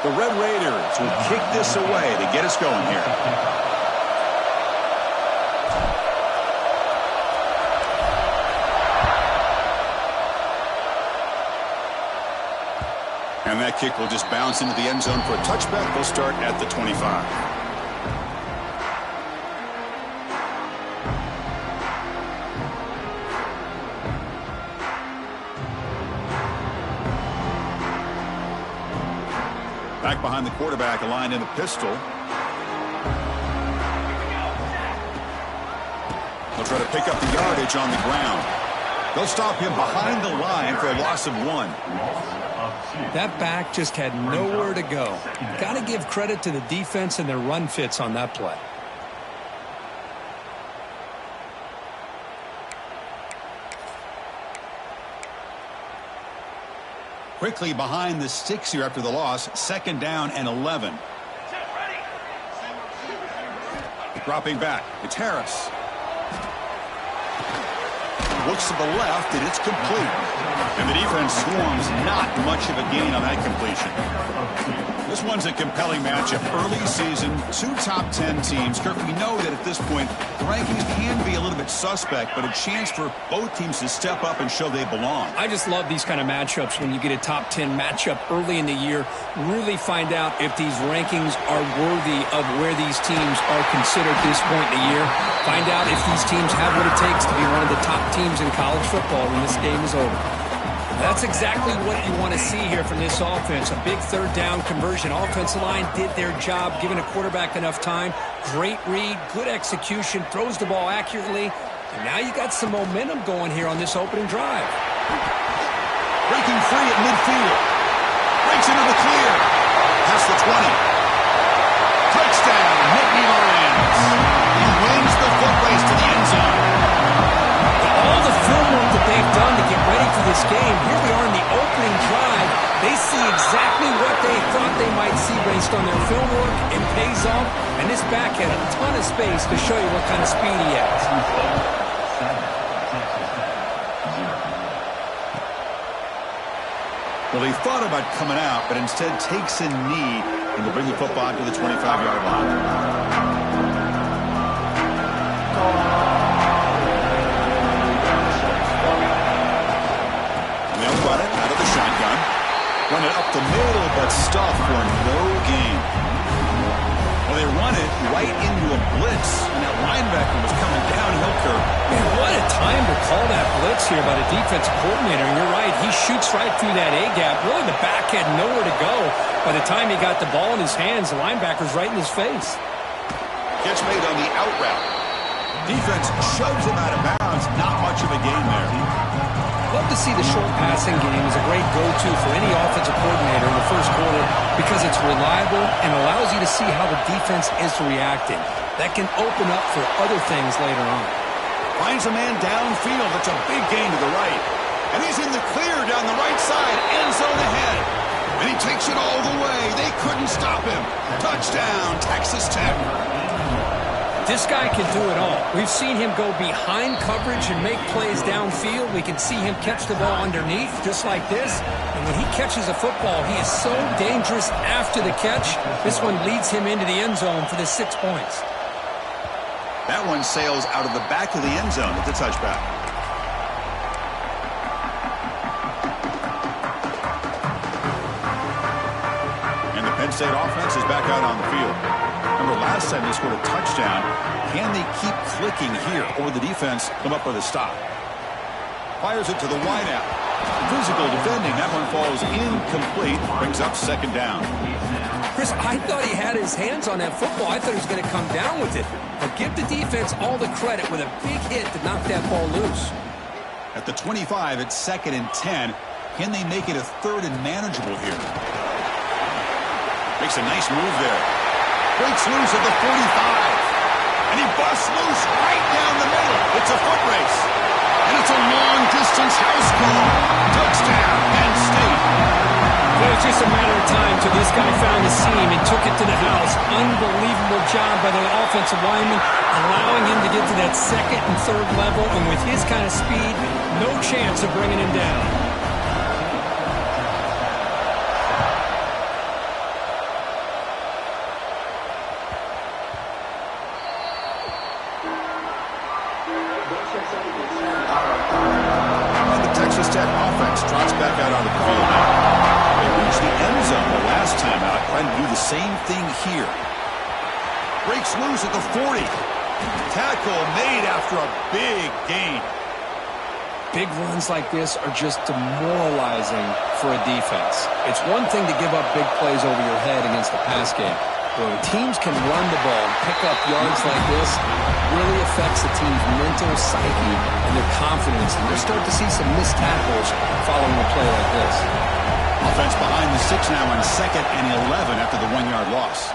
The Red Raiders will kick this away to get us going here. And that kick will just bounce into the end zone for a touchback. They'll start at the 25. Back behind the quarterback, aligned in a pistol. They'll try to pick up the yardage on the ground. They'll stop him behind the line for a loss of 1. That back just had nowhere to go. Got to give credit to the defense and their run fits on that play. Quickly behind the sticks here after the loss. 2nd down and 11. Dropping back. It's Harris. Looks to the left, and it's complete. And the defense swarms not much of a gain on that completion. This one's a compelling matchup. Early season, 2 top 10 teams. Kirk, we know that at this point, the rankings can be a little bit suspect, but a chance for both teams to step up and show they belong. I just love these kind of matchups when you get a top 10 matchup early in the year. Really find out if these rankings are worthy of where these teams are considered this point in the year. Find out if these teams have what it takes to be one of the top teams in college football when this game is over. That's exactly what you want to see here from this offense. A big 3rd down conversion. Offensive line did their job, giving a quarterback enough time. Great read, good execution, throws the ball accurately. And now you got some momentum going here on this opening drive. Breaking free at midfield. Breaks into the clear. Past the 20. Touchdown, Nittany Lions. He wins the foot race to the end zone. All the film work that they've done to get ready for this game, here we are in the opening drive. They see exactly what they thought they might see based on their film work. It pays off, and this back had a ton of space to show you what kind of speed he has. Well, he thought about coming out, but instead takes a knee and will bring the football to the 25-yard line. Run it up the middle, but stopped for no gain. Well, they run it right into a blitz, and that linebacker was coming downhill curve. Man, what a time to call that blitz here by the defensive coordinator. And you're right, he shoots right through that A-gap. Really, the back had nowhere to go. By the time he got the ball in his hands, the linebacker's right in his face. Catch made on the out route. Defense shoves him out of bounds. Not much of a gain there. Love to see the short passing game as a great go-to for any offensive coordinator in the first quarter because it's reliable and allows you to see how the defense is reacting. That can open up for other things later on. Finds a man downfield. That's a big gain to the right. And he's in the clear down the right side. End zone ahead. And he takes it all the way. They couldn't stop him. Touchdown, Texas Tech. This guy can do it all. We've seen him go behind coverage and make plays downfield. We can see him catch the ball underneath just like this. And when he catches a football, he is so dangerous after the catch. This one leads him into the end zone for the 6 points. That one sails out of the back of the end zone at the touchback. And the Penn State offense is back out on the field. Remember, last time they scored a touchdown. Can they keep clicking here, or the defense come up with a stop? Fires it to the wideout. Physical defending. That one falls incomplete. Brings up 2nd down. Chris, I thought he had his hands on that football. I thought he was going to come down with it. But give the defense all the credit with a big hit to knock that ball loose. At the 25, it's 2nd and 10. Can they make it a 3rd and manageable here? Makes a nice move there. Breaks loose at the 45. And he busts loose right down the middle. It's a foot race. And it's a long-distance house call. Touchdown, Penn State. It was just a matter of time till this guy found the seam and took it to the house. Unbelievable job by the offensive lineman, allowing him to get to that 2nd and 3rd level. And with his kind of speed, no chance of bringing him down. Trying to do the same thing here. Breaks loose at the 40. Tackle made after a big gain. Big runs like this are just demoralizing for a defense. It's one thing to give up big plays over your head against the pass game. But when teams can run the ball and pick up yards like this, it really affects the team's mental psyche and their confidence. And you'll start to see some missed tackles following a play like this. Offense behind the 6 now on 2nd and 11 after the 1-yard loss.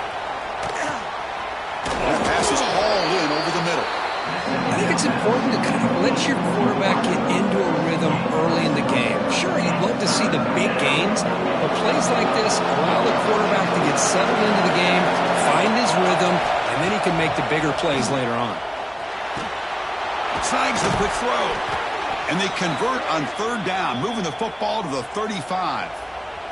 That pass is hauled in over the middle. I think it's important to kind of let your quarterback get into a rhythm early in the game. Sure, you'd love to see the big gains, but plays like this allow the quarterback to get settled into the game, find his rhythm, and then he can make the bigger plays later on. Snags the quick throw. And they convert on 3rd down, moving the football to the 35.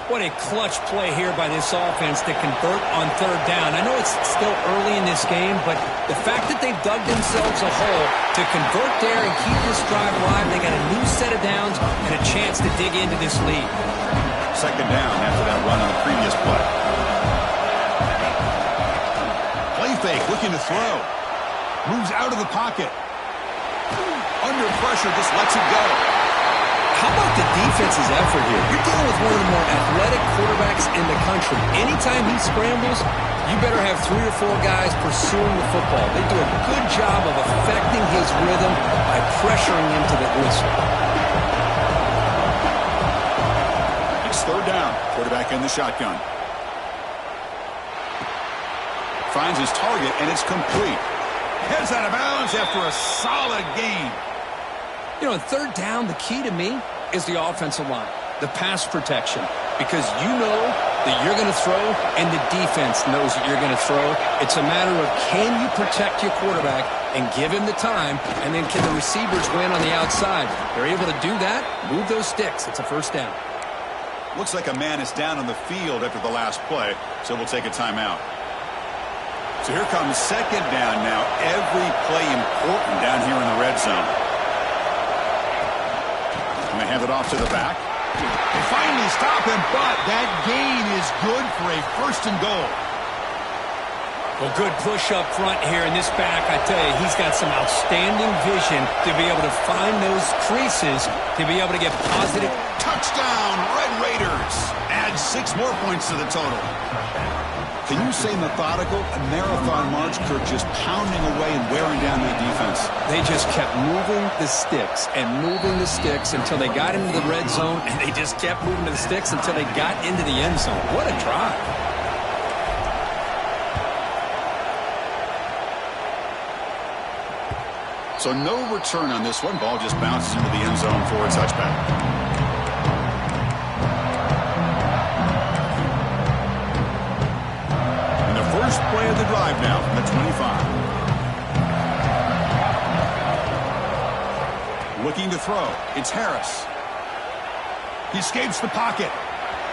What a clutch play here by this offense to convert on 3rd down. I know it's still early in this game, but the fact that they've dug themselves a hole to convert there and keep this drive alive, they got a new set of downs and a chance to dig into this lead. 2nd down after that run on the previous play. Play fake, looking to throw. Moves out of the pocket. Under pressure, just lets it go. How about the defense's effort here? You're dealing with one of the more athletic quarterbacks in the country. Anytime he scrambles, you better have 3 or 4 guys pursuing the football. They do a good job of affecting his rhythm by pressuring him to the whistle. It's 3rd down. Quarterback in the shotgun. Finds his target, and it's complete. Heads out of bounds after a solid gain. You know, in 3rd down, the key to me is the offensive line, the pass protection, because you know that you're going to throw and the defense knows that you're going to throw. It's a matter of can you protect your quarterback and give him the time, and then can the receivers win on the outside? They're able to do that, move those sticks. It's a 1st down. Looks like a man is down on the field after the last play, so we'll take a timeout. So here comes 2nd down now. Every play important down here in the red zone. And they hand it off to the back. They finally stop him, but that gain is good for a 1st and goal. Well, good push up front here in this back. I tell you, he's got some outstanding vision to be able to find those creases, to be able to get positive. Touchdown, Red Raiders. Add 6 more points to the total. Can you say methodical? A marathon march, Kirk, just pounding away and wearing down that defense. They just kept moving the sticks and moving the sticks until they got into the red zone, and they just kept moving the sticks until they got into the end zone. What a drive. So no return on this one. Ball just bounces into the end zone for a touchback. First play of the drive now from the 25. Looking to throw. It's Harris. He escapes the pocket.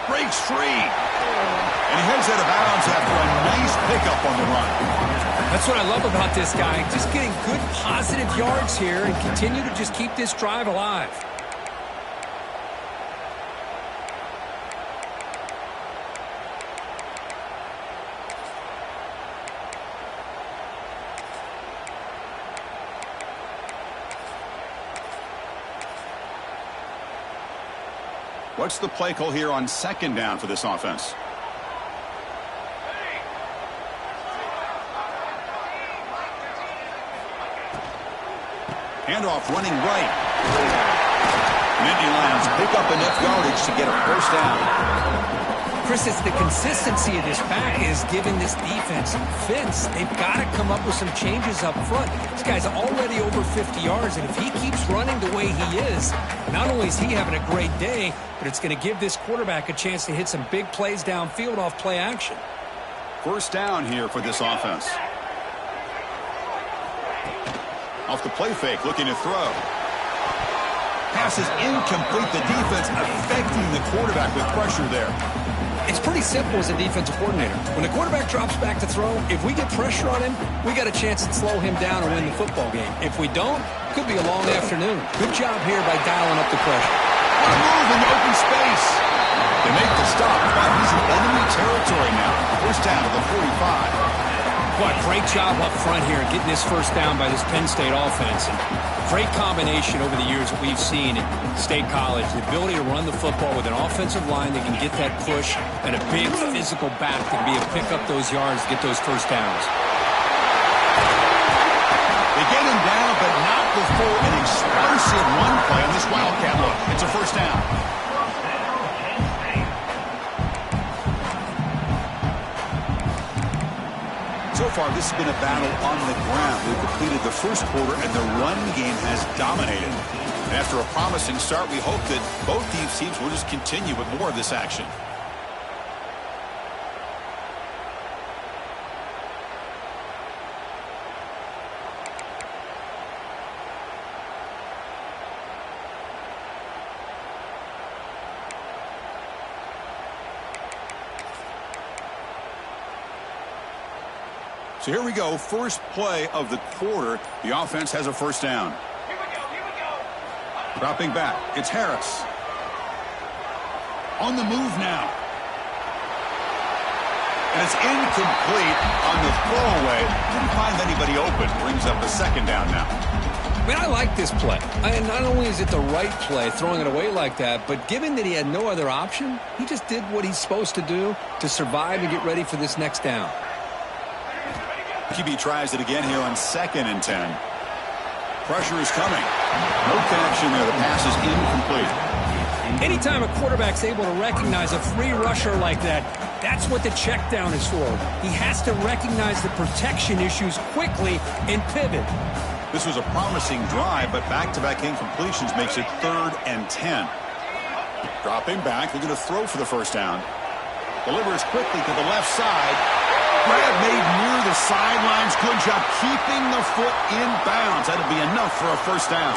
Breaks free. And he heads out of bounds after a nice pickup on the run. That's what I love about this guy. Just getting good positive yards here and continue to just keep this drive alive. What's the play call here on 2nd down for this offense? Handoff running right. Nittany Lions pick up enough yardage to get a 1st down. Chris, it's the consistency of this back is giving this defense some fits. They've got to come up with some changes up front. This guy's already over 50 yards, and if he keeps running the way he is, not only is he having a great day, but it's going to give this quarterback a chance to hit some big plays downfield off play action. 1st down here for this offense. Off the play fake, looking to throw. Pass is incomplete. The defense affecting the quarterback with pressure there. It's pretty simple as a defensive coordinator. When the quarterback drops back to throw, if we get pressure on him, we got a chance to slow him down and win the football game. If we don't, could be a long afternoon. Good job here by dialing up the pressure. What a move in the open space. They make the stop, but he's in enemy territory now. First down at the 45. Boy, great job up front here getting this first down by this Penn State offense. And great combination over the years that we've seen at State College. The ability to run the football with an offensive line that can get that push and a big physical back that can be able to pick up those yards to get those first downs. They get him down, but not before an explosive run play on this Wildcat look. It's a first down. So far, this has been a battle on the ground. We've completed the first quarter, and the run game has dominated. And after a promising start, we hope that both these teams will just continue with more of this action. So here we go, first play of the quarter. The offense has a first down. Here we go. Dropping back, it's Harris. On the move now. And it's incomplete on the throwaway. Didn't find anybody open. Brings up a second down now. I mean, I like this play. And not only is it the right play, throwing it away like that, but given that he had no other option, he just did what he's supposed to do to survive and get ready for this next down. QB tries it again here on 2nd and 10. Pressure is coming. No connection there. The pass is incomplete. Anytime a quarterback's able to recognize a free rusher like that, that's what the check down is for. He has to recognize the protection issues quickly and pivot. This was a promising drive, but back-to-back incompletions makes it 3rd and 10. Dropping back, they're going to throw for the first down. Delivers quickly to the left side. Grab made near the sidelines. Good job keeping the foot in bounds. That'll be enough for a first down.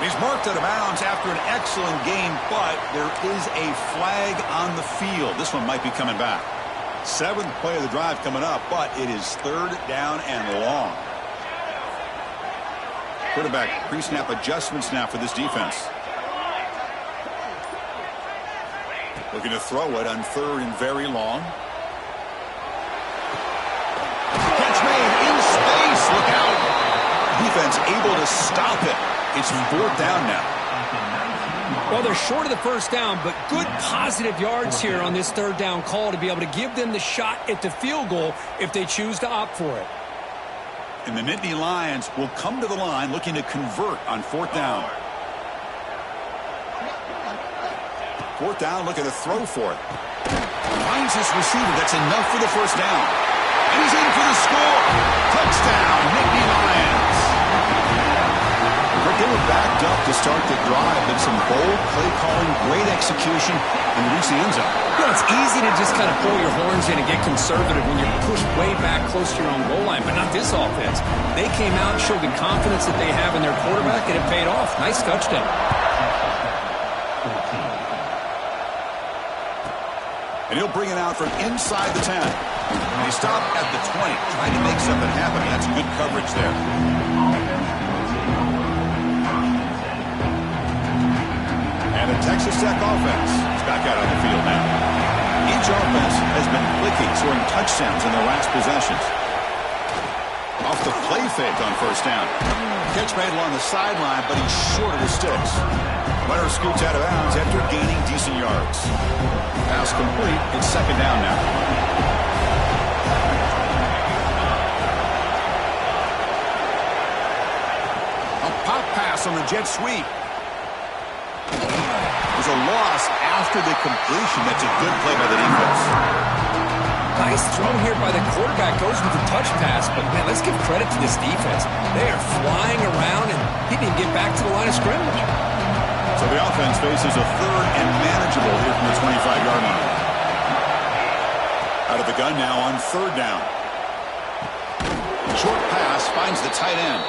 He's marked out of bounds after an excellent game, but there is a flag on the field. This one might be coming back. 7th play of the drive coming up, but it is 3rd down and long. Quarterback pre-snap adjustments now for this defense. Looking to throw it on 3rd and very long. Catch made in space. Look out. Defense able to stop it. It's 4th down now. Well, they're short of the first down, but good positive yards here on this 3rd down call to be able to give them the shot at the field goal if they choose to opt for it. And the Nittany Lions will come to the line looking to convert on 4th down. 4th down, looking to throw for it. Finds his receiver. That's enough for the first down. And he's in for the score. Touchdown, Nittany Lions. They were backed up to start the drive, but some bold play calling, great execution, and reach the end zone. Yeah, it's easy to just kind of pull your horns in and get conservative when you're pushed way back close to your own goal line, but not this offense. They came out and showed the confidence that they have in their quarterback, and it paid off. Nice touchdown. And he'll bring it out from inside the 10. And he stopped at the 20, trying to make something happen. That's good coverage there. And the Texas Tech offense is back out on the field now. Each offense has been clicking, scoring touchdowns in their last possessions. Off the play fake on first down. Catch made along the sideline, but he's short of the sticks. Runner scoots out of bounds after gaining decent yards. Pass complete. It's 2nd down now. A pop pass on the jet sweep. There's a loss after the completion. That's a good play by the defense. Nice throw here by the quarterback. Goes with the touch pass, but man, let's give credit to this defense. They are flying around, and he didn't get back to the line of scrimmage. So the offense faces a 3rd and manageable here from the 25-yard line. Out of the gun now on 3rd down. Short pass finds the tight end.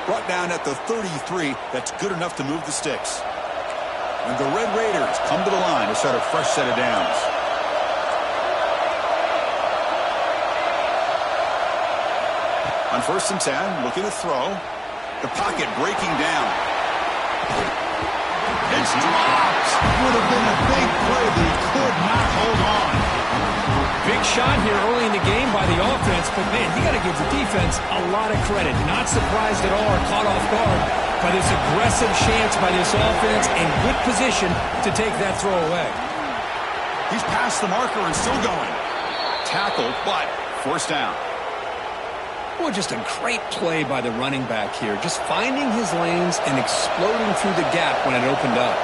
Brought down at the 33. That's good enough to move the sticks. And the Red Raiders come to the line to start a fresh set of downs. On 1st and 10, looking to throw. The pocket breaking down. It's dropped. Would have been a big play, but he could not hold on. Big shot here early in the game by the offense, but man, you got to give the defense a lot of credit. Not surprised at all or caught off guard by this aggressive chance by this offense and good position to take that throw away. He's past the marker and still going. Tackled, but first down. Boy, just a great play by the running back here. Just finding his lanes and exploding through the gap when it opened up.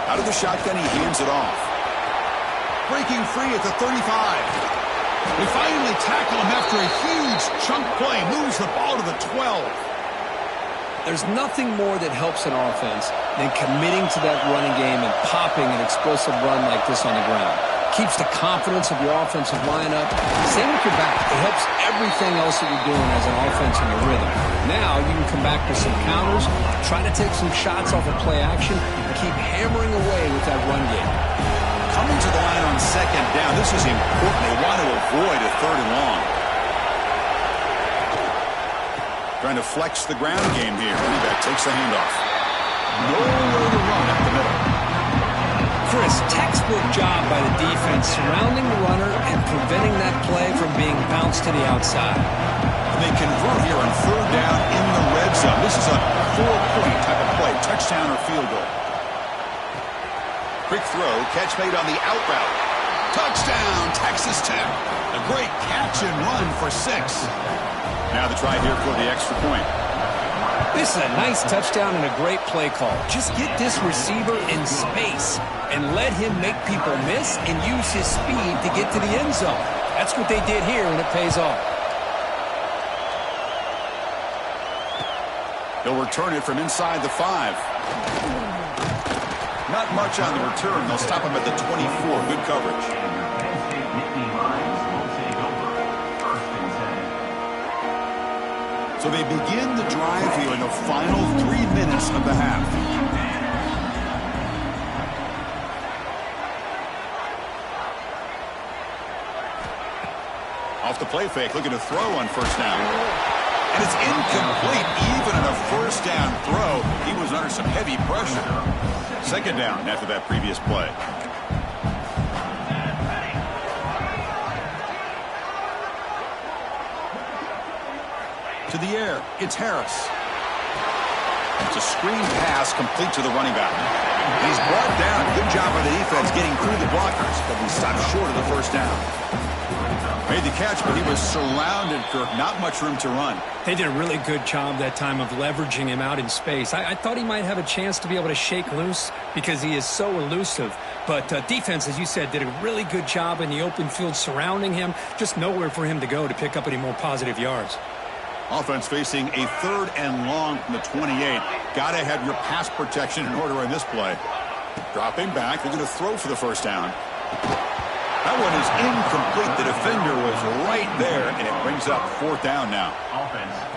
Out of the shotgun, he hands it off. Breaking free at the 35. They finally tackle him after a huge chunk play. Moves the ball to the 12. There's nothing more that helps an offense than committing to that running game and popping an explosive run like this on the ground. Keeps the confidence of your offensive lineup. Same with your back. It helps everything else that you're doing as an offense in your rhythm. Now you can come back with some counters, try to take some shots off of play action, and keep hammering away with that run game. Coming to the line on second down. This is important. They want to avoid a third and long. Trying to flex the ground game here. Running back takes the handoff. Nowhere to run up the middle. Chris, textbook job by the defense surrounding the runner and preventing that play from being bounced to the outside. And they convert here on third down in the red zone. This is a 4-point type of play. Touchdown or field goal. Quick throw, catch made on the out route. Touchdown, Texas Tech. A great catch and run for 6. Now the try here for the extra point. This is a nice touchdown and a great play call. Just get this receiver in space and let him make people miss and use his speed to get to the end zone. That's what they did here, and it pays off. They'll return it from inside the 5. Not much on the return. They'll stop him at the 24. Good coverage. So they begin the drive here in the final 3 minutes of the half. Off the play fake, looking to throw on first down. And it's incomplete. Even in a first down throw, he was under some heavy pressure. Second down after that previous play. To the air, it's Harris. It's a screen pass complete to the running back. And he's brought down. Good job by the defense getting through the blockers, but he stopped short of the first down. Made the catch, but he was surrounded, Kirk. Not much room to run. They did a really good job that time of leveraging him out in space. I thought he might have a chance to be able to shake loose because he is so elusive. But defense, as you said, did a really good job in the open field surrounding him. Just nowhere for him to go to pick up any more positive yards. Offense facing a third and long from the 28. Got to have your pass protection in order on this play. Dropping back. They're going to throw for the first down. That one is incomplete. The defender was right there, and it brings up fourth down now.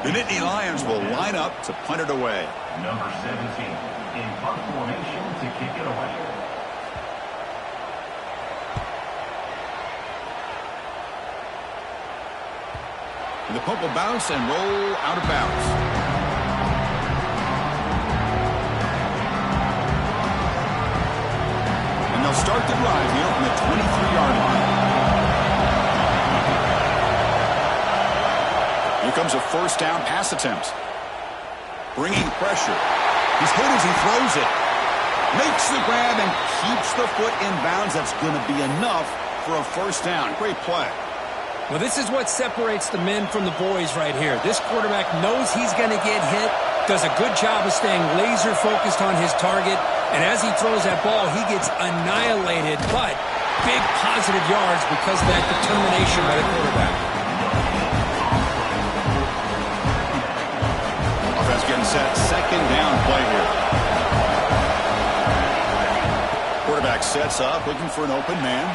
The Nittany Lions will line up to punt it away. Number 17 in punt formation to kick it away. And the punt will bounce and roll out of bounds. And they'll start the drive here from the 23-yard line. Here comes a first down pass attempt. Bringing pressure. He's hit as he throws it. Makes the grab and keeps the foot in bounds. That's going to be enough for a first down. Great play. Well, this is what separates the men from the boys right here. This quarterback knows he's going to get hit, does a good job of staying laser focused on his target, and as he throws that ball, he gets annihilated, but big positive yards because of that determination by the quarterback. Offense getting set. Second down play here. Quarterback sets up, looking for an open man.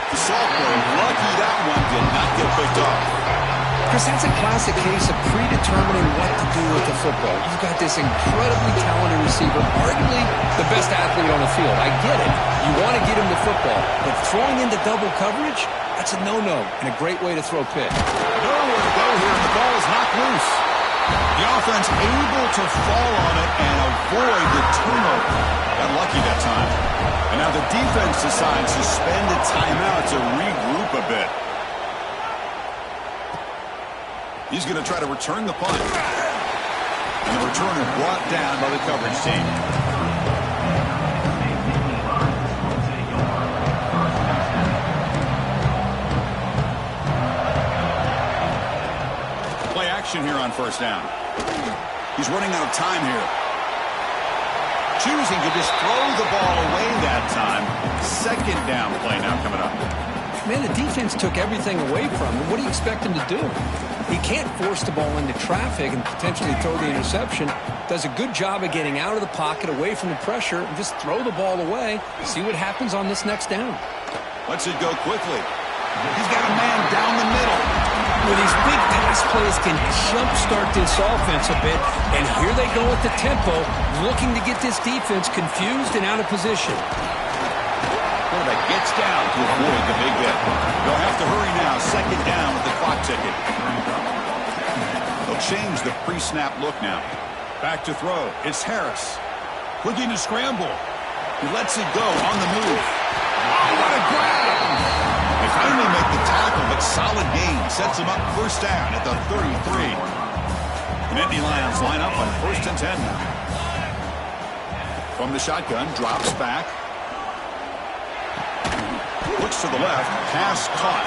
The sophomore, lucky that one did not get picked off. Chris, that's a classic case of predetermining what to do with the football. You've got this incredibly talented receiver, arguably the best athlete on the field. I get it. You want to get him the football, but throwing into double coverage, that's a no-no and a great way to throw pick. Nowhere to go here, and the ball is knocked loose. The offense able to fall on it and avoid the turnover. Got lucky that time. And now the defense decides to spend a timeout to regroup a bit. He's going to try to return the punt. And the returner brought down by the coverage team. Play action here on first down. He's running out of time here. Choosing to just throw the ball away that time. Second down play now coming up. Man, the defense took everything away from him. What do you expect him to do? He can't force the ball into traffic and potentially throw the interception. Does a good job of getting out of the pocket, away from the pressure, and just throw the ball away. See what happens on this next down. Lets it go quickly. He's got a man down the middle. Well, these big pass plays can jumpstart this offense a bit, and here they go at the tempo, looking to get this defense confused and out of position. Quarterback gets down to avoid the big hit. They'll have to hurry now. Second down with the clock ticking. They'll change the pre-snap look now. Back to throw. It's Harris. Looking to scramble. He lets it go on the move. Oh, what a grab! They finally make the tackle, but solid gain sets him up first down at the 33. The Nittany Lions line up on 1st and 10 now. From the shotgun, drops back. Looks to the left, pass caught.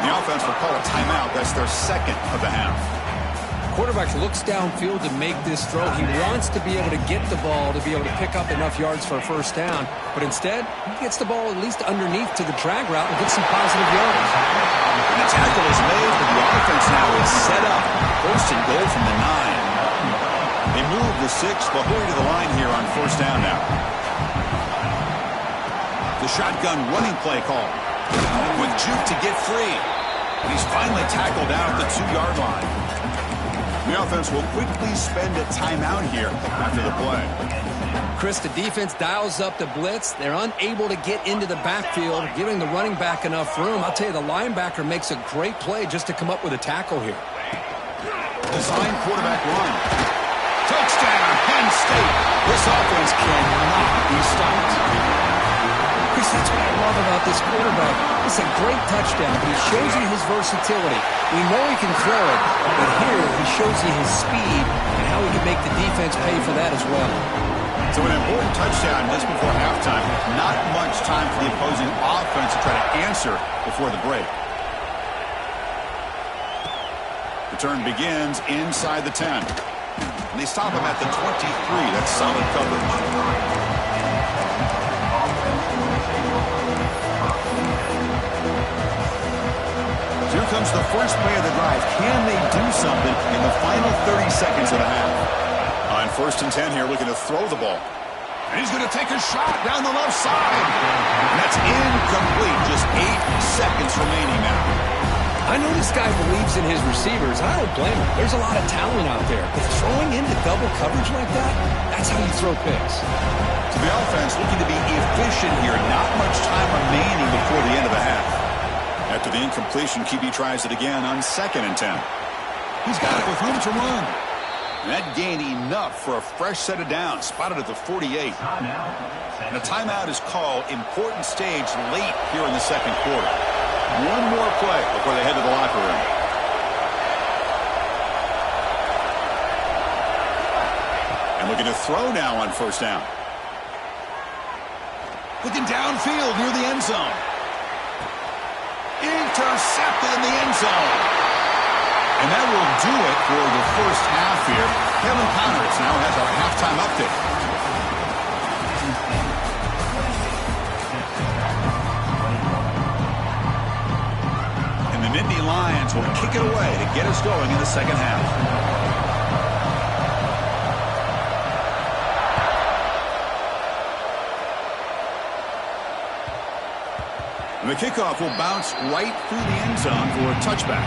The offense will call a timeout. That's their second of the half. Quarterback looks downfield to make this throw. He wants to be able to get the ball to be able to pick up enough yards for a first down. But instead, he gets the ball at least underneath to the drag route and gets some positive yards. And the tackle is made, but the offense now is set up. First and goal from the 9. They move the 6, but hurry to the line here on first down now. The shotgun running play call. With juke to get free. He's finally tackled down at the 2-yard line. The offense will quickly spend a timeout here after the play. Chris, the defense dials up the blitz. They're unable to get into the backfield, giving the running back enough room. I'll tell you, the linebacker makes a great play just to come up with a tackle here. Design quarterback run. Touchdown, Penn State. This offense cannot be stopped. Chris, that's what I love about this quarterback. It's a great touchdown, but he shows you his versatility. We know he can throw it, but here he shows you his speed and how he can make the defense pay for that as well. So an important touchdown just before halftime. Not much time for the opposing offense to try to answer before the break. The turn begins inside the 10. And they stop him at the 23. That's solid coverage. Here comes the first play of the drive. Can they do something in the final 30 seconds of the half? On 1st and 10 here, looking to throw the ball. And he's going to take a shot down the left side. And that's incomplete. Just 8 seconds remaining now. I know this guy believes in his receivers. I don't blame him. There's a lot of talent out there. But throwing into double coverage like that, that's how you throw picks. So the offense looking to be efficient here. Not much time remaining before the end of the half. After the incompletion, QB tries it again on 2nd and 10. He's got it with room to run. And that gained enough for a fresh set of downs, spotted at the 48. And a timeout is called. Important stage late here in the second quarter. One more play before they head to the locker room. And looking to throw now on first down. Looking downfield near the end zone. Intercepted in the end zone. And that will do it for the first half here. Kevin Connors now has our halftime update. And the Nittany Lions will kick it away to get us going in the second half. And the kickoff will bounce right through the end zone for a touchback.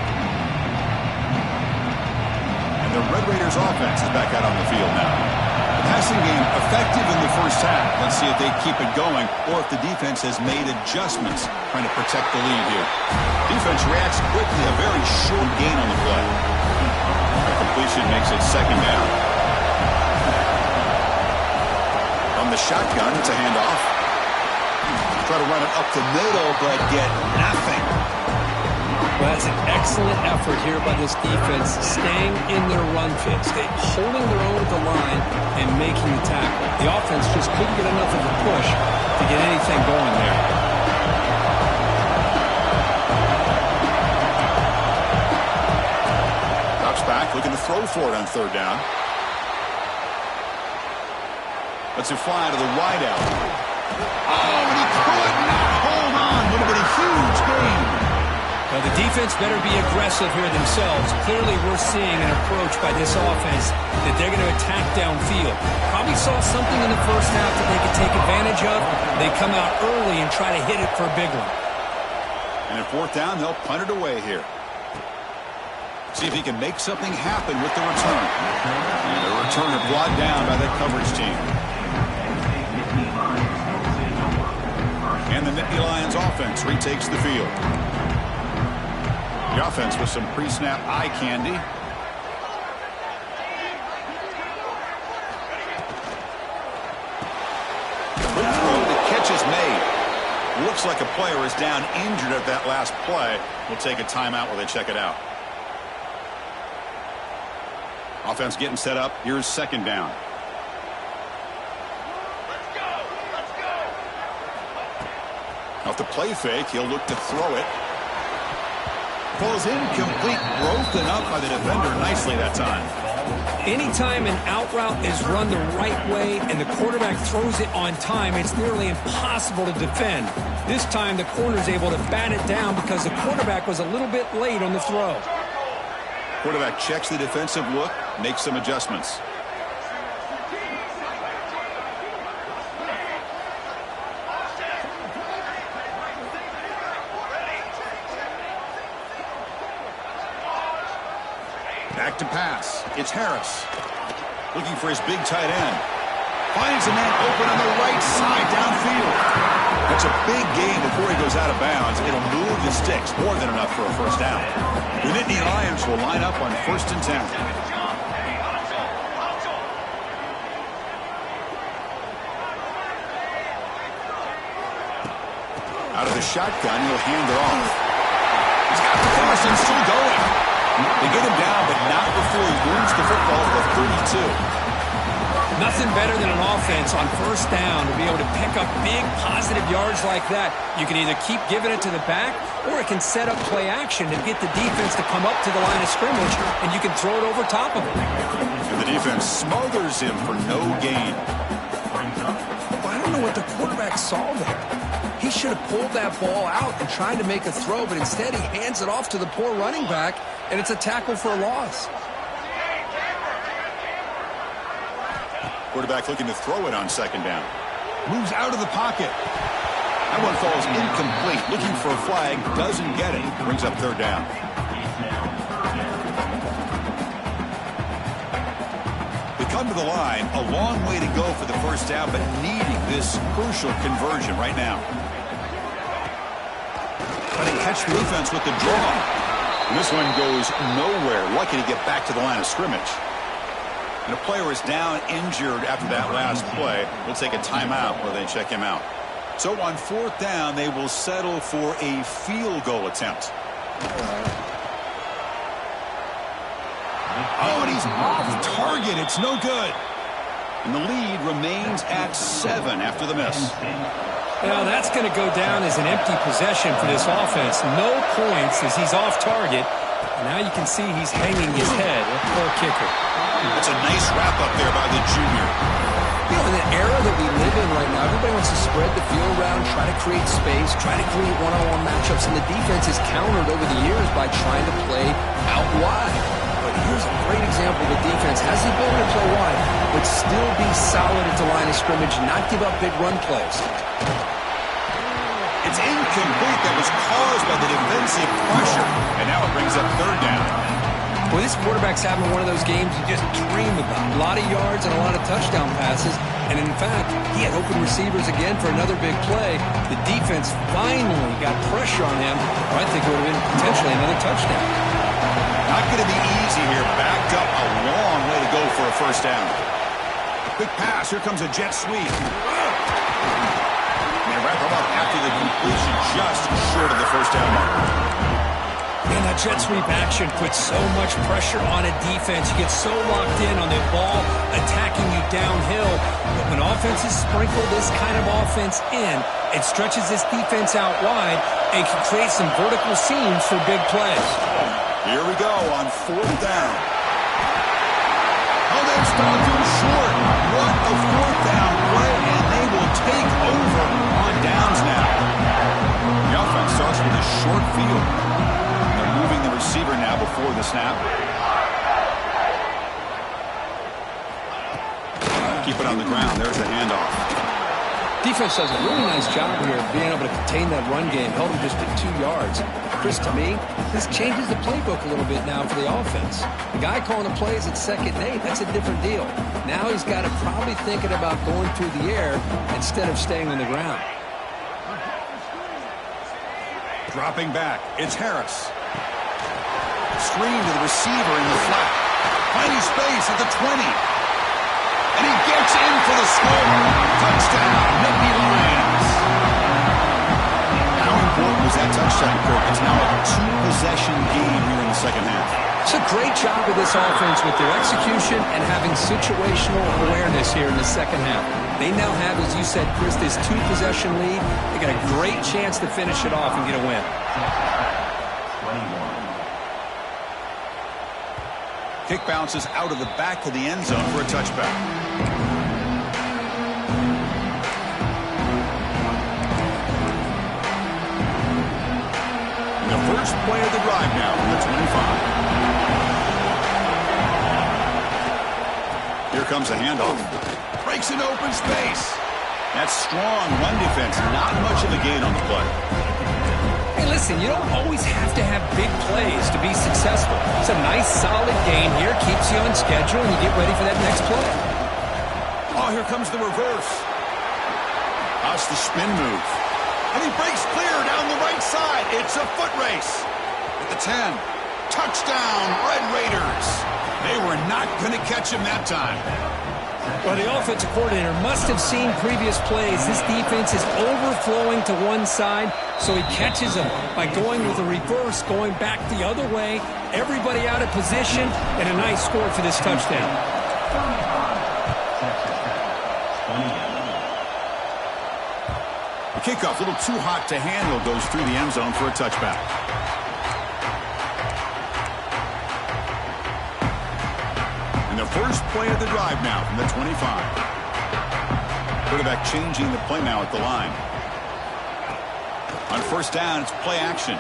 And the Red Raiders offense is back out on the field now. The passing game effective in the first half. Let's see if they keep it going or if the defense has made adjustments trying to protect the lead here. Defense reacts quickly, a very short gain on the play. completion makes it second down. From the shotgun, it's a handoff. Try to run it up the middle, but get nothing. Well, that's an excellent effort here by this defense, staying in their run fit, holding their own at the line and making the tackle. The offense just couldn't get enough of a push to get anything going there. Drops back, looking to throw for it on third down. Lets it fly to the wideout. Oh, and he could not hold on. Would have been a huge gain. Well, the defense better be aggressive here themselves. Clearly, we're seeing an approach by this offense that they're going to attack downfield. Probably saw something in the first half that they could take advantage of. They come out early and try to hit it for a big one. And at fourth down, they'll punt it away here. See if he can make something happen with the return. And the return is brought down by that coverage team. And the Nittany Lions offense retakes the field. The offense with some pre-snap eye candy. Quick throw, the catch is made. Looks like a player is down injured at that last play. We'll take a timeout while they check it out. Offense getting set up. Here's second down. Off the play fake, he'll look to throw it. Falls incomplete, broken up by the defender nicely that time. Anytime an out route is run the right way and the quarterback throws it on time, it's nearly impossible to defend. This time the corner's able to bat it down because the quarterback was a little bit late on the throw. Quarterback checks the defensive look, makes some adjustments. Back to pass. It's Harris. Looking for his big tight end. Finds a man open on the right side downfield. That's a big gain before he goes out of bounds. It'll move the sticks. More than enough for a first down. The Nittany Lions will line up on 1st and 10. Out of the shotgun, he'll hand it off. He's got the pass and still going. They get him down, but not before he moves the football to the 32. Nothing better than an offense on first down to be able to pick up big positive yards like that. You can either keep giving it to the back, or it can set up play action and get the defense to come up to the line of scrimmage, and you can throw it over top of him. And the defense smothers him for no gain. Well, I don't know what the quarterback saw there. He should have pulled that ball out and tried to make a throw, but instead he hands it off to the poor running back, and it's a tackle for a loss. Quarterback looking to throw it on second down. Moves out of the pocket. That one falls incomplete. Looking for a flag. Doesn't get it. Brings up third down. They come to the line. A long way to go for the first down, but needing this crucial conversion right now. Trying to catch the defense with the draw. And this one goes nowhere. Lucky to get back to the line of scrimmage. And a player is down injured after that last play. We'll take a timeout while they check him out. So on fourth down, they will settle for a field goal attempt. Oh, and he's off target. It's no good. And the lead remains at 7 after the miss. Well, that's going to go down as an empty possession for this offense. No points as he's off target. And now you can see he's hanging his head. Poor kicker. That's a nice wrap-up there by the junior. You know, in the era that we live in right now, everybody wants to spread the field around, try to create space, try to create one-on-one matchups, and the defense is countered over the years by trying to play out wide. But here's a great example. The defense has the ability to play wide, but still be solid at the line of scrimmage, not give up big run plays. It's incomplete. That was caused by the defensive pressure. And now it brings up third down. Well, this quarterback's having one of those games you just dream about. A lot of yards and a lot of touchdown passes. And in fact, he had open receivers again for another big play. The defense finally got pressure on him. Or I think it would have been potentially another touchdown. Not going to be easy here. Backed up a long way to go for a first down. Quick pass. Here comes a jet sweep. And they wrap him up after the completion, just short of the first down mark. And that jet sweep action puts so much pressure on a defense. You get so locked in on the ball attacking you downhill. But when offenses sprinkle this kind of offense in, it stretches this defense out wide and can create some vertical seams for big plays. Here we go on fourth down. Oh, that's fouled too short. What a fourth down play, and they will take over on downs now. The offense starts with a short field. Moving the receiver now before the snap. Keep it on the ground. There's the handoff. Defense does a really nice job here of being able to contain that run game. Held him just at 2 yards. Chris, to me, this changes the playbook a little bit now for the offense. The guy calling the plays at 2nd and 8, that's a different deal. Now he's got to probably thinking about going through the air instead of staying on the ground. Dropping back. It's Harris. Screen to the receiver in the flat. Finding space at the 20. And he gets in for the score. Touchdown, Nittany Lions. How important was that touchdown, Kirk? It's now a 2-possession game here in the second half. It's a great job with this offense with their execution and having situational awareness here in the second half. They now have, as you said, Chris, this 2-possession lead. They got a great chance to finish it off and get a win. 21. Kick bounces out of the back of the end zone for a touchback. And the first play of the drive now from the 25. Here comes the handoff. Breaks an open space. That's strong run defense. Not much of a gain on the play. Hey, listen, you don't always have to have big plays to be successful. It's a nice, solid gain here. Keeps you on schedule, and you get ready for that next play. Oh, here comes the reverse. That's the spin move. And he breaks clear down the right side. It's a foot race. At the 10. Touchdown, Red Raiders. They were not going to catch him that time. Well, the offensive coordinator must have seen previous plays. This defense is overflowing to one side, so he catches them by going with a reverse, going back the other way. Everybody out of position, and a nice score for this touchdown. The kickoff, a little too hot to handle, goes through the end zone for a touchback. And the first play of the drive now from the 25. Quarterback changing the play now at the line. On first down, it's play action.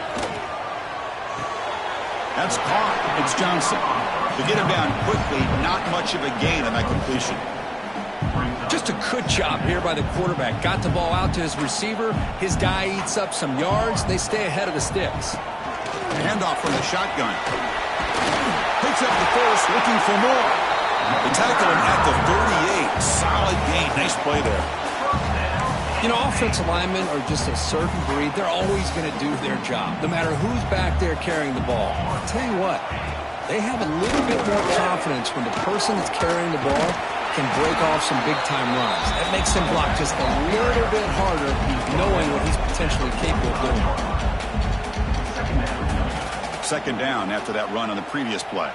That's caught. It's Johnson. To get him down quickly, not much of a gain on that completion. Just a good job here by the quarterback. Got the ball out to his receiver. His guy eats up some yards. They stay ahead of the sticks. Handoff from the shotgun. Picks up the first, looking for more. They tackle him at the 38. Solid gain. Nice play there. You know, offensive linemen are just a certain breed. They're always going to do their job, no matter who's back there carrying the ball. I'll tell you what, they have a little bit more confidence when the person that's carrying the ball can break off some big-time runs. That makes him block just a little bit harder, knowing what he's potentially capable of doing. Second down after that run on the previous play.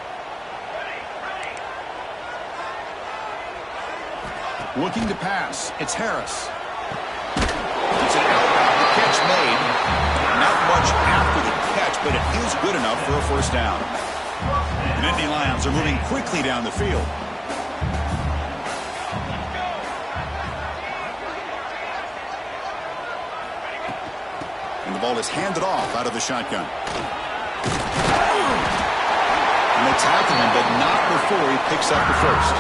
Looking to pass. It's Harris. It's an out. The catch made. Not much after the catch, but it is good enough for a first down. The Nittany Lions are moving quickly down the field. And the ball is handed off out of the shotgun. And they tackle him, but not before he picks up the first.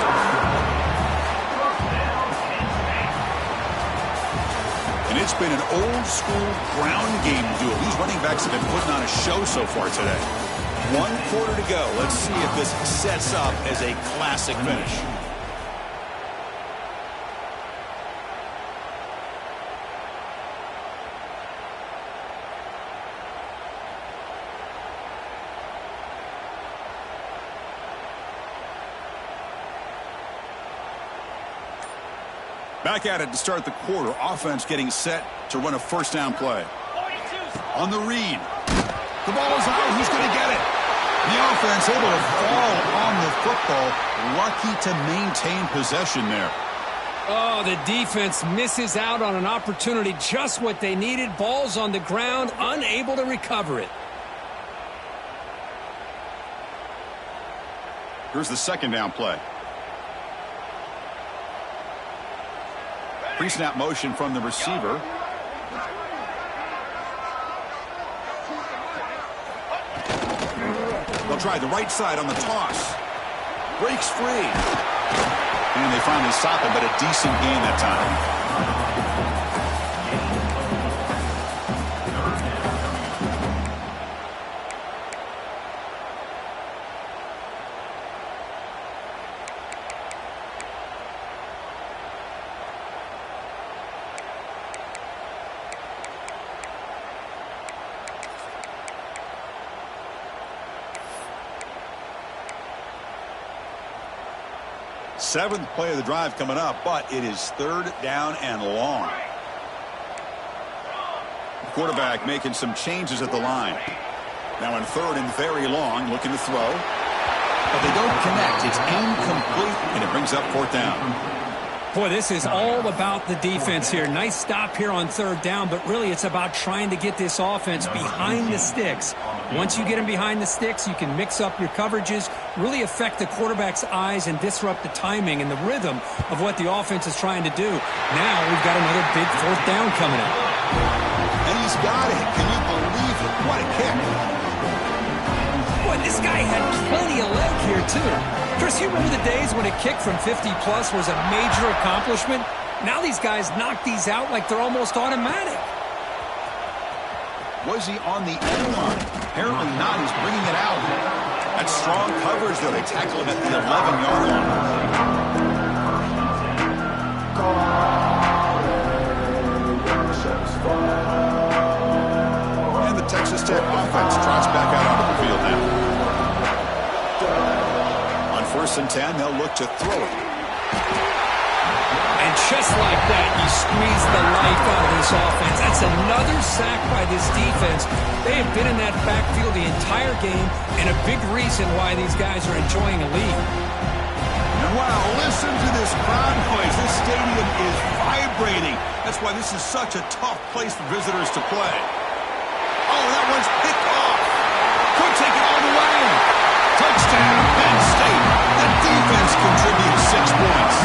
And it's been an old-school ground game duel. These running backs have been putting on a show so far today. 1 quarter to go. Let's see if this sets up as a classic finish. Back at it to start the quarter. Offense getting set to run a first down play. On the read. The ball is out. Who's going to get it? The offense able to fall on the football. Lucky to maintain possession there. Oh, the defense misses out on an opportunity. Just what they needed. Ball's on the ground, unable to recover it. Here's the second down play. Pre-snap motion from the receiver. They'll try the right side on the toss. Breaks free. And they finally stop him, but a decent gain that time. Seventh play of the drive coming up, but it is third down and long. The quarterback making some changes at the line. Now in third and very long, looking to throw. But they don't connect. It's incomplete, and it brings up fourth down. Boy, this is all about the defense here. Nice stop here on third down, but really it's about trying to get this offense behind the sticks. Once you get them behind the sticks, you can mix up your coverages, really affect the quarterback's eyes and disrupt the timing and the rhythm of what the offense is trying to do. Now we've got another big fourth down coming up. And he's got it. Can you believe it? What a kick. Boy, this guy had plenty of leg here, too. Chris, you remember the days when a kick from 50-plus was a major accomplishment? Now these guys knock these out like they're almost automatic. Was he on the end line? Apparently not. He's bringing it out. That's strong coverage, though. They tackle him at the 11-yard line. And the Texas Tech offense trots back out onto the field now. On 1st and 10, they'll look to throw it. And just like that, you squeeze the life out of this offense. That's another sack by this defense. They have been in that backfield the entire game, and a big reason why these guys are enjoying a lead. And wow, listen to this crowd noise. This stadium is vibrating. That's why this is such a tough place for visitors to play. Oh, that one's picked off. Could take it all the way. Touchdown, Penn State. The defense contributes 6 points.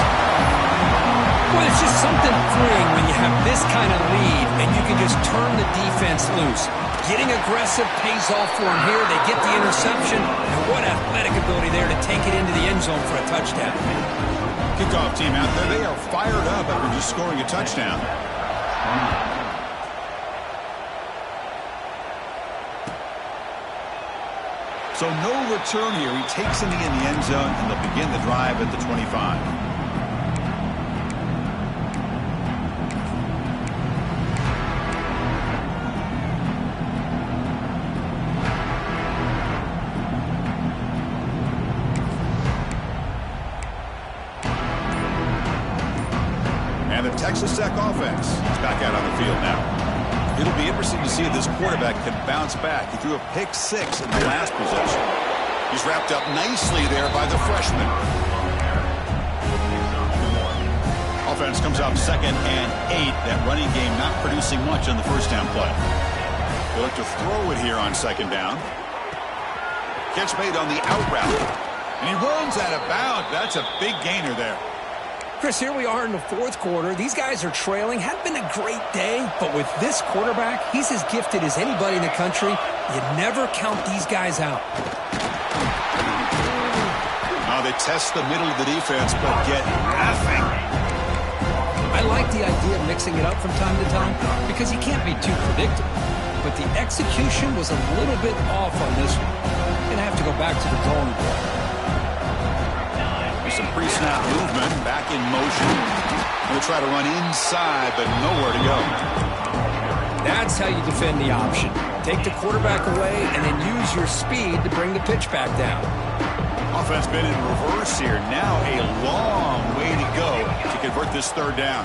Well, it's just something freeing when you have this kind of lead and you can just turn the defense loose. Getting aggressive pays off for them here. They get the interception, and what athletic ability there to take it into the end zone for a touchdown. Kickoff team out there, they are fired up after just scoring a touchdown. So no return here. He takes it in the end zone, and they'll begin the drive at the 25. Texas Tech offense is back out on the field now. It'll be interesting to see if this quarterback can bounce back. He threw a pick 6 in the last possession. He's wrapped up nicely there by the freshman. Offense comes up 2nd and 8. That running game not producing much on the first down play. They look to throw it here on 2nd down. Catch made on the out route. And he runs out of bounds. That's a big gainer there. Chris, here we are in the 4th quarter. These guys are trailing. Hadn't been a great day, but with this quarterback, he's as gifted as anybody in the country. You never count these guys out. Now they test the middle of the defense, but get nothing. I like the idea of mixing it up from time to time because you can't be too predictable. But the execution was a little bit off on this one. Going to have to go back to the drawing board. Some pre-snap movement, back in motion. They'll try to run inside, but nowhere to go. That's how you defend the option. Take the quarterback away and then use your speed to bring the pitch back down. Offense been in reverse here. Now a long way to go to convert this third down.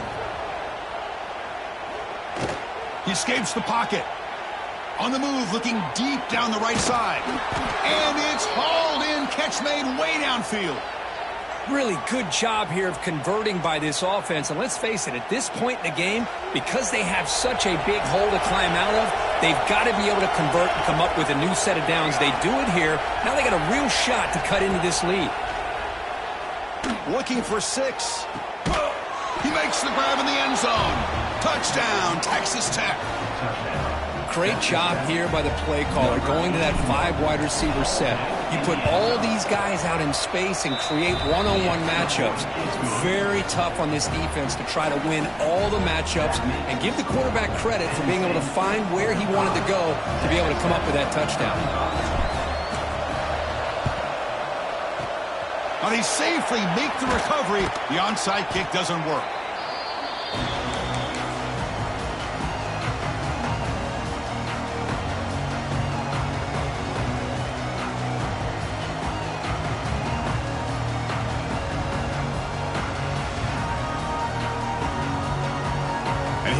He escapes the pocket. On the move, looking deep down the right side. And it's hauled in. Catch made way downfield. Really good job here of converting by this offense. And let's face it, at this point in the game, because they have such a big hole to climb out of, they've got to be able to convert and come up with a new set of downs. They do it here. Now they got a real shot to cut into this lead. Looking for 6. He makes the grab in the end zone. Touchdown, Texas Tech. Great job here by the play caller, going to that 5 wide receiver set. You put all these guys out in space and create one-on-one matchups. It's very tough on this defense to try to win all the matchups and give the quarterback credit for being able to find where he wanted to go to be able to come up with that touchdown. But he safely make the recovery. The onside kick doesn't work.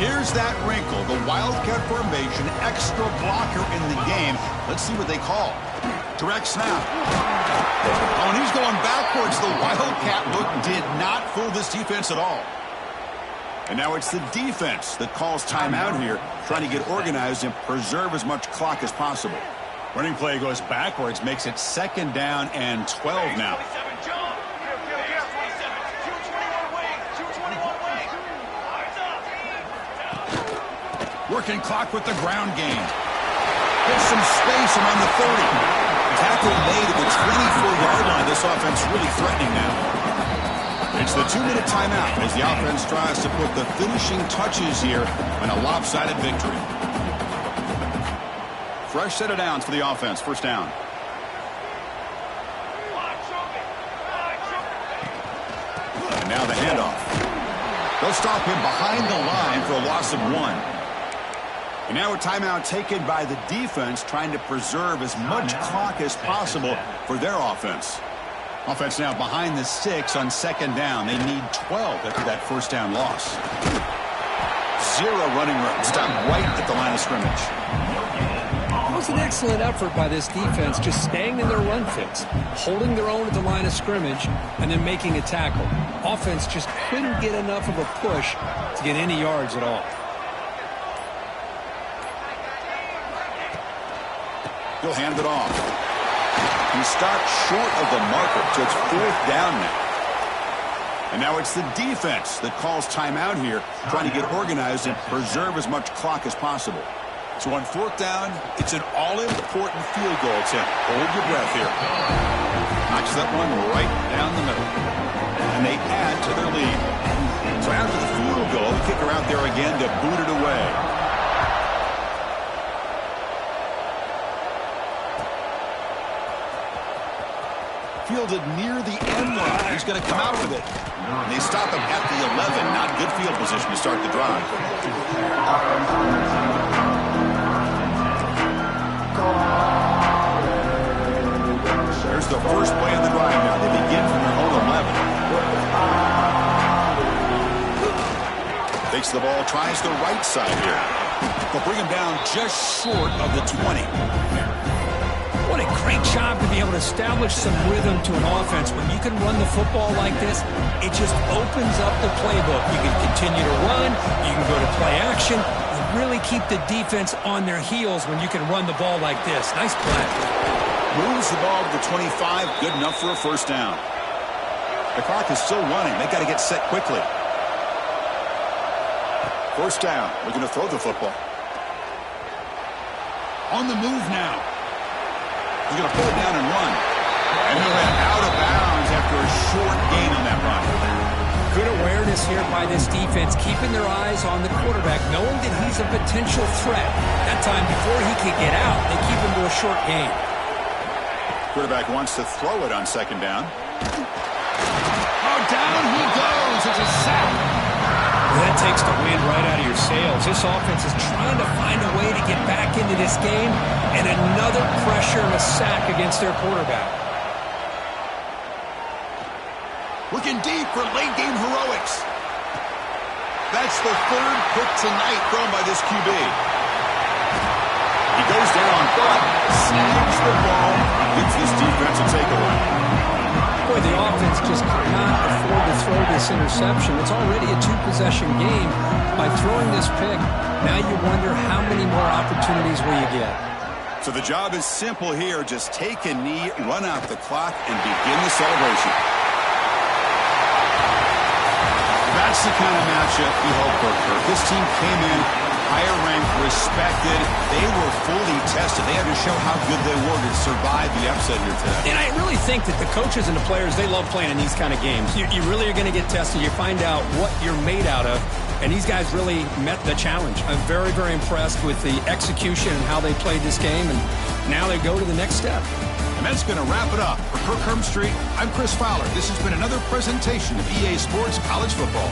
Here's that wrinkle, the Wildcat formation, extra blocker in the game. Let's see what they call. Direct snap. Oh, and he's going backwards. The Wildcat look did not fool this defense at all. And now it's the defense that calls timeout here, trying to get organized and preserve as much clock as possible. Running play goes backwards, makes it 2nd down and 12 now. Working clock with the ground game. Gets some space around the 30. Tackle made at the 24-yard line. This offense really threatening now. It's the 2-minute timeout as the offense tries to put the finishing touches here in a lopsided victory. Fresh set of downs for the offense. First down. And now the handoff. They'll stop him behind the line for a loss of 1. And now a timeout taken by the defense, trying to preserve as much clock as possible for their offense. Offense now behind the 6 on 2nd down. They need 12 after that first down loss. 0 running room. Stop right at the line of scrimmage. It was an excellent effort by this defense, just staying in their run fits, holding their own at the line of scrimmage, and then making a tackle. Offense just couldn't get enough of a push to get any yards at all. He'll hand it off. He stopped short of the marker, so it's 4th down now. And now it's the defense that calls timeout here, trying to get organized and preserve as much clock as possible. So on 4th down, it's an all-important field goal attempt. Hold your breath here. Knocks that one right down the middle. And they add to their lead. So after the field goal, the kicker out there again to boot it away. Fielded near the end line. He's going to come out with it. And they stop him at the 11. Not good field position to start the drive. There's the first play on the drive now. They begin from their own 11. Takes the ball, tries the right side here. They'll bring him down just short of the 20. What a great job to be able to establish some rhythm to an offense. When you can run the football like this, it just opens up the playbook. You can continue to run. You can go to play action. You really keep the defense on their heels when you can run the ball like this. Nice play. Moves the ball to the 25. Good enough for a first down. The clock is still running. They got to get set quickly. First down. Looking to throw the football. On the move now. He's going to pull it down and run. And he'll head out of bounds after a short gain on that run. Good awareness here by this defense, keeping their eyes on the quarterback, knowing that he's a potential threat. That time, before he could get out, they keep him to a short gain. Quarterback wants to throw it on 2nd down. Oh, down he goes. It's a sack. Well, that takes the wind right out of your sails. This offense is trying to find a way to get back into this game, and another pressure and a sack against their quarterback. Looking deep for late-game heroics. That's the third pick tonight thrown by this QB. He goes down, but snags the ball, gets this defensive takeaway. Boy, the offense just cannot afford to throw this interception. It's already a two-possession game. By throwing this pick, now you wonder how many more opportunities will you get. So the job is simple here. Just take a knee, run out the clock, and begin the celebration. That's the kind of matchup you hope for, Kirk. This team came in higher ranked, respected. They were fully tested. They had to show how good they were to survive the upset here today. And I really think that the coaches and the players, they love playing in these kind of games. You really are going to get tested. You find out what you're made out of. And these guys really met the challenge. I'm very, very impressed with the execution and how they played this game. And now they go to the next step. And that's going to wrap it up. For Kirk Herbstreit, I'm Chris Fowler. This has been another presentation of EA Sports College Football.